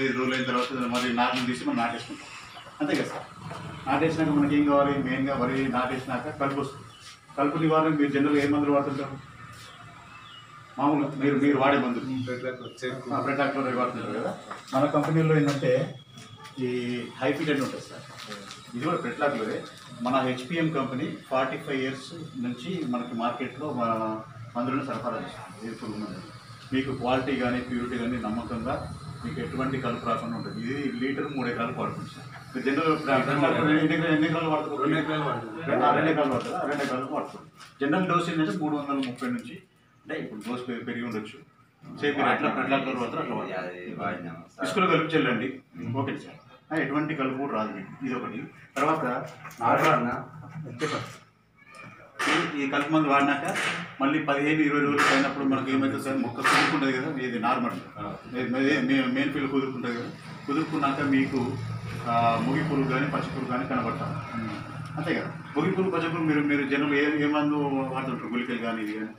15 రోజులు అయిన తర్వాత మరి నాటును తీసి మనం నాటేసుకుంటాం. అంతే కదా సార్? నాటేసినాక మనకి ఏం కావాలి? మెయిన్గా వరి నాటేసినాక కలుపు వస్తుంది. కలుపు నివారణ మీరు జనరల్గా ఏ మందులు వాడుతుంటారు? మామూలుగా మీరు వాడే మందులు ప్రెటాక్లో వాడుతుంటారు కదా. మన కంపెనీలో ఏంటంటే ఈ హైఫిట్ అని ఉంటుంది సార్, ఇది కూడా ప్రెట్లాక్లోనే. మన హెచ్పిఎం కంపెనీ 45 years నుంచి మనకి మార్కెట్లో మందులను సరఫరా చేస్తుంది. ఇది పురుగు మందులు మీకు క్వాలిటీ కానీ ప్యూరిటీ కానీ నమ్మకంగా మీకు ఎటువంటి కలుపు రాకుండా ఉంటుంది. ఇది లీటర్ 3 ఎకరాలు వాడుతుంది సార్. జనరల్ ఎన్ని ఎకరాలు వాడుతుంది? 2 ఎకరాలు వాడుతుంది. 2 ఎకరాలు వాడుతుంది. 2 ఎకరాలు వాడుతుంది. జనరల్ డోస్ ఏంటంటే 330 నుంచి, అంటే ఇప్పుడు డోస్ పెరిగి ఉండొచ్చు. సేమ్ మీరు అట్లా ప్రెట్లాక్లో వాడతారు, అట్లా వాడతారు. ఇసుకలో కలిపి చెల్లండి. ఓకే సార్, ఎటువంటి కలుపు కూడా రాదు మీకు. ఇది ఒకటి. తర్వాత ఈ కలుపు మందు వాడినాక మళ్ళీ 15-20 రోజులు అయినప్పుడు మనకి ఏమైతే సార్ మొక్క కుదురుకుంటుంది కదా, ఇది నార్మల్ మెయిన్ ఫీల్డ్ కుదురుకుంటుంది కదా. కుదురుకున్నాక మీకు ముగి పురుగు కానీ పచ్చి పురుగు కానీ కనబడతాం. అంతే కదా. ముగి పురుగు పచ్చి పురుగు మీరు జనరల్ ఏ మందు వాడుతుంటారు? గుళికలు కానీ ఇది కానీ